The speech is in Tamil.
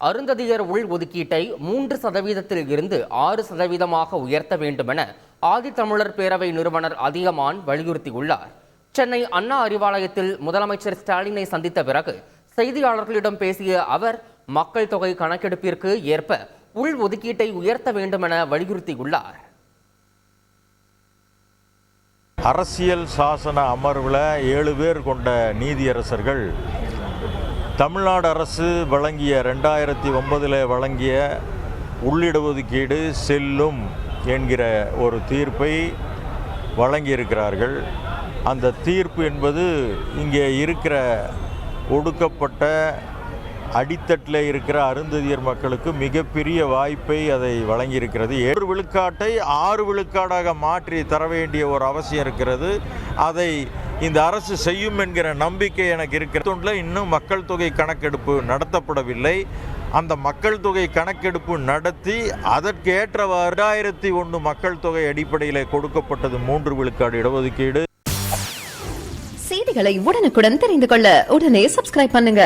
அருந்ததியர் உள் ஒதுக்கீட்டை 3% இருந்து 6% உயர்த்த வேண்டுமென ஆதித்தமிழர் பேரவை நிறுவனர் அதியமான் வலியுறுத்தியுள்ளார். சென்னை அண்ணா அறிவாலயத்தில் முதலமைச்சர் ஸ்டாலினை சந்தித்த பிறகு செய்தியாளர்களிடம் பேசிய அவர் மக்கள் தொகை கணக்கெடுப்பிற்கு ஏற்ப உள் ஒதுக்கீட்டை உயர்த்த வேண்டுமென வலியுறுத்தியுள்ளார். அரசியல் சாசன அமர்வில் 7 பேர் கொண்ட நீதியரசர்கள் தமிழ்நாடு அரசு வழங்கிய 2009 வழங்கிய உள்ளிடஒதுக்கீடு செல்லும் என்கிற ஒரு தீர்ப்பை வழங்கியிருக்கிறார்கள். அந்த தீர்ப்பு என்பது இங்கே இருக்கிற ஒடுக்கப்பட்ட அடித்தட்டில் இருக்கிற அருந்ததியர் மக்களுக்கு மிகப்பெரிய வாய்ப்பை அதை வழங்கியிருக்கிறது. 7 விழுக்காட்டை 6 விழுக்காடாக மாற்றி தர வேண்டிய ஒரு அவசியம் இருக்கிறது. அதை இந்த அரசு செய்யும் என்கிற நம்பிக்கை எனக்கு இருக்கிறது. இன்னும் மக்கள் தொகை கணக்கெடுப்பு நடத்தப்படவில்லை. அந்த மக்கள் தொகை கணக்கெடுப்பு நடத்தி அதற்கு ஏற்றவாறு 2001 மக்கள் தொகை அடிப்படையில் கொடுக்கப்பட்டது 3 விழுக்காடு இடஒதுக்கீடு. செய்திகளை உடனுக்குடன் தெரிந்து கொள்ள உடனே சப்ஸ்கிரைப் பண்ணுங்க.